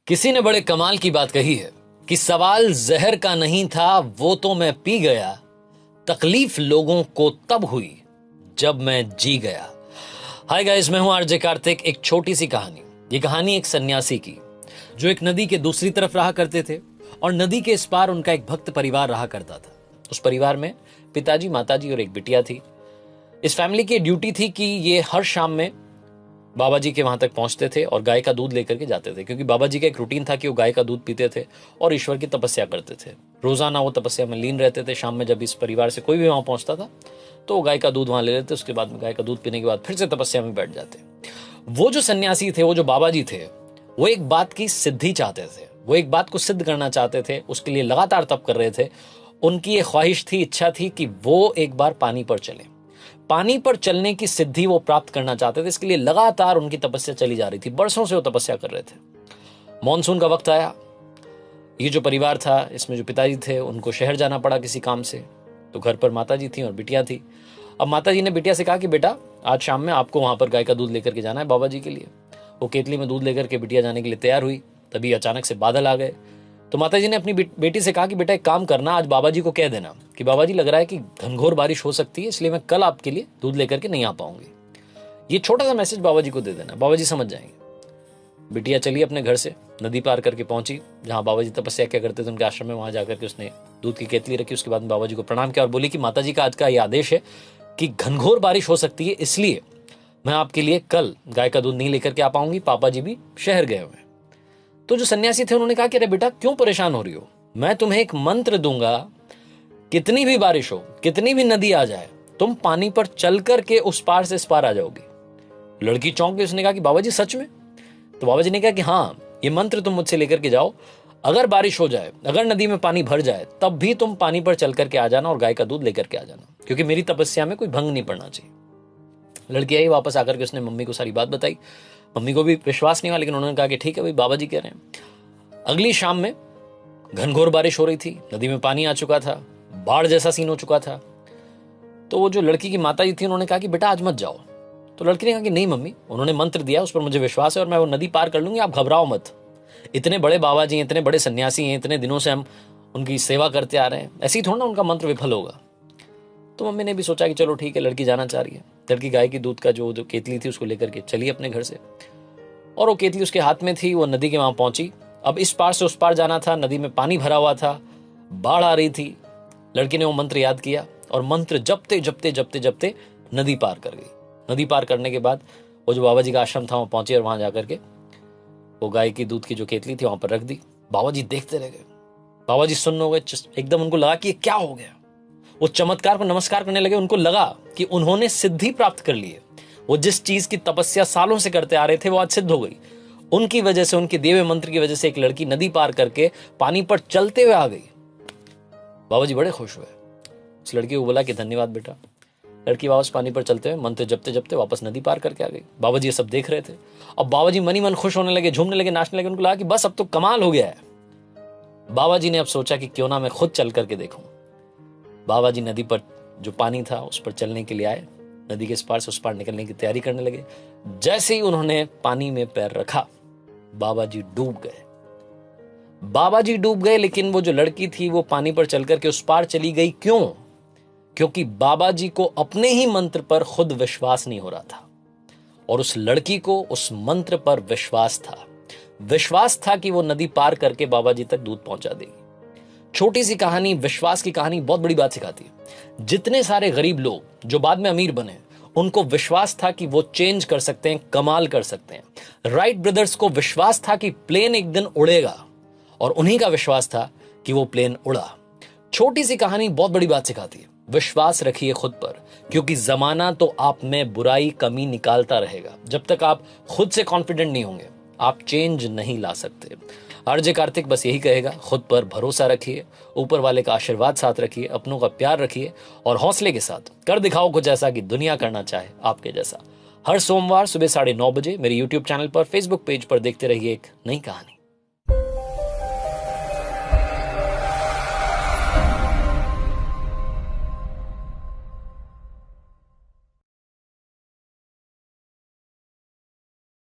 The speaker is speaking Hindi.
किसी ने बड़े कमाल की बात कही है कि सवाल जहर का नहीं था, वो तो मैं पी गया, तकलीफ लोगों को तब हुई जब मैं जी गया। हाय गाइस, मैं हूं आरजे कार्तिक। एक छोटी सी कहानी। ये कहानी एक सन्यासी की जो एक नदी के दूसरी तरफ रहा करते थे और नदी के इस पार उनका एक भक्त परिवार रहा करता था। उस परिवार में पिताजी, माताजी और एक बिटिया थी। इस फैमिली की ड्यूटी थी कि ये हर शाम में बाबा जी के वहां तक पहुंचते थे और गाय का दूध लेकर के जाते थे, क्योंकि बाबा जी का एक रूटीन था कि वो गाय का दूध पीते थे और ईश्वर की तपस्या करते थे। रोजाना वो तपस्या में लीन रहते थे। शाम में जब इस परिवार से कोई भी वहां पहुंचता था तो वो गाय का दूध वहां ले लेते। उसके बाद में गाय का दूध पीने के बाद फिर से तपस्या में बैठ जाते। वो जो सन्यासी थे, वो जो बाबा जी थे, वो एक बात की सिद्धि चाहते थे। वो एक बात को सिद्ध करना चाहते थे। उसके लिए लगातार तप कर रहे थे। उनकी ये ख्वाहिश थी, इच्छा थी कि वो एक बार पानी पर चले। पानी पर चलने की सिद्धि वो प्राप्त करना चाहते थे। इसके लिए लगातार उनकी तपस्या चली जा रही थी। बरसों से वो तपस्या कर रहे थे। मॉनसून का वक्त आया। ये जो परिवार था, इसमें जो पिताजी थे, उनको शहर जाना पड़ा किसी काम से। तो घर पर माताजी थी और बिटिया थी। अब माताजी ने बिटिया से कहा कि बेटा, आज शाम में आपको वहां पर गाय का दूध लेकर के जाना है बाबा जी के लिए। वो केतली में दूध लेकर के बिटिया जाने के लिए तैयार हुई। तभी अचानक से बादल आ गए। तो माताजी ने अपनी बेटी से कहा कि बेटा, एक काम करना, आज बाबा जी को कह देना कि बाबा जी, लग रहा है कि घनघोर बारिश हो सकती है, इसलिए मैं कल आपके लिए दूध लेकर के नहीं आ पाऊंगी। ये छोटा सा मैसेज बाबा जी को दे देना, बाबा जी समझ जाएंगे। बिटिया चली अपने घर से, नदी पार करके पहुंची जहां बाबा जी तपस्या क्या करते थे, उनके आश्रम में। वहां जाकर के उसने दूध की केतली रखी। उसके बाद बाबा जी को प्रणाम किया और बोली कि माता जी का आज का ये आदेश है कि घनघोर बारिश हो सकती है, इसलिए मैं आपके लिए कल गाय का दूध नहीं लेकर के आ पाऊंगी। पापा जी भी शहर गए हुए हैं। तो जो सन्यासी थे, उन्होंने कहा कि अरे बेटा, क्यों परेशान हो रही हो? मैं तुम्हें एक मंत्र दूंगा, कितनी भी बारिश हो, कितनी भी नदी आ जाए, तुम पानी पर चल करके उस पार से इस पार आ जाओगी। लड़की चौंक गई। उसने कहा कि बाबा जी सच में? तो बाबा जी ने कहा कि हाँ, ये मंत्र तुम मुझसे लेकर के जाओ। अगर बारिश हो जाए, अगर नदी में पानी भर जाए, तब भी तुम पानी पर चल करके आ जाना और गाय का दूध लेकर के आ जाना, क्योंकि मेरी तपस्या में कोई भंग नहीं पड़ना चाहिए। लड़की आई वापस आकर के, उसने मम्मी को सारी बात बताई। मम्मी को भी विश्वास नहीं हुआ, लेकिन उन्होंने कहा कि ठीक है भाई, बाबा जी कह रहे हैं। अगली शाम में घनघोर बारिश हो रही थी। नदी में पानी आ चुका था। बाढ़ जैसा सीन हो चुका था। तो वो जो लड़की की माता जी थी, उन्होंने कहा कि बेटा, आज मत जाओ। तो लड़की ने कहा कि नहीं मम्मी, उन्होंने मंत्र दिया, उस पर मुझे विश्वास है और मैं वो नदी पार कर लूंगी, आप घबराओ मत। इतने बड़े बाबा जी हैं, इतने बड़े सन्यासी हैं, इतने दिनों से हम उनकी सेवा करते आ रहे हैं, ऐसे ही थोड़ा ना उनका मंत्र विफल होगा। तो मम्मी ने भी सोचा कि चलो ठीक है, लड़की जाना चाह रही है। लड़की गाय की दूध का जो केतली थी उसको लेकर के चली अपने घर से, और वो केतली उसके हाथ में थी। वो नदी के वहां पहुंची। अब इस पार से उस पार जाना था। नदी में पानी भरा हुआ था, बाढ़ आ रही थी। लड़की ने वो मंत्र याद किया और मंत्र जपते जपते जपते जपते नदी पार कर गई। नदी पार करने के बाद वो जो बाबा जी का आश्रम था वहां पहुंची और वहां जाकर के वो गाय की दूध की जो केतली थी वहां पर रख दी। बाबा जी देखते रह गए। बाबा जी सुन्न हो गए। एकदम उनको लगा कि ये क्या हो गया। वो चमत्कार को नमस्कार करने लगे। उनको लगा कि उन्होंने सिद्धि प्राप्त कर ली है। वो जिस चीज की तपस्या सालों से करते आ रहे थे, वो आज सिद्ध हो गई। उनकी वजह से, उनके दिव्य मंत्र की वजह से एक लड़की नदी पार करके पानी पर चलते हुए आ गई। बाबा जी बड़े खुश हुए। उस लड़की को बोला कि धन्यवाद बेटा। लड़की वापस पानी पर चलते हुए मंत्र जपते जपते वापस नदी पार करके आ गई। बाबा जी ये सब देख रहे थे। अब बाबा जी मन ही मन खुश होने लगे, झूमने लगे, नाचने लगे। उनको लगा कि बस अब तो कमाल हो गया है। बाबा जी ने अब सोचा कि क्यों ना मैं खुद चल करके देखूं। बाबा जी नदी पर जो पानी था उस पर चलने के लिए आए। नदी के इस पार से उस पार निकलने की तैयारी करने लगे। जैसे ही उन्होंने पानी में पैर रखा, बाबा जी डूब गए। बाबा जी डूब गए, लेकिन वो जो लड़की थी वो पानी पर चल करके उस पार चली गई। क्यों? क्योंकि बाबा जी को अपने ही मंत्र पर खुद विश्वास नहीं हो रहा था और उस लड़की को उस मंत्र पर विश्वास था। विश्वास था कि वो नदी पार करके बाबा जी तक दूध पहुंचा देगी। छोटी सी कहानी, विश्वास की कहानी बहुत बड़ी बात सिखाती है। जितने सारे गरीब लोग जो बाद में अमीर बने, उनको विश्वास था कि वो चेंज कर सकते हैं, कमाल कर सकते हैं। राइट ब्रदर्स को विश्वास था कि प्लेन एक दिन उड़ेगा और उन्हीं का विश्वास था कि वो प्लेन उड़ा। छोटी सी कहानी बहुत बड़ी बात सिखाती है। विश्वास रखिए खुद पर, क्योंकि जमाना तो आप में बुराई, कमी निकालता रहेगा। जब तक आप खुद से कॉन्फिडेंट नहीं होंगे, आप चेंज नहीं ला सकते। आरजे कार्तिक बस यही कहेगा, खुद पर भरोसा रखिए, ऊपर वाले का आशीर्वाद साथ रखिए, अपनों का प्यार रखिए और हौसले के साथ कर दिखाओ कुछ ऐसा कि दुनिया करना चाहे आपके जैसा। हर सोमवार सुबह 9:30 बजे मेरे YouTube चैनल पर, Facebook पेज पर देखते रहिए एक नई कहानी।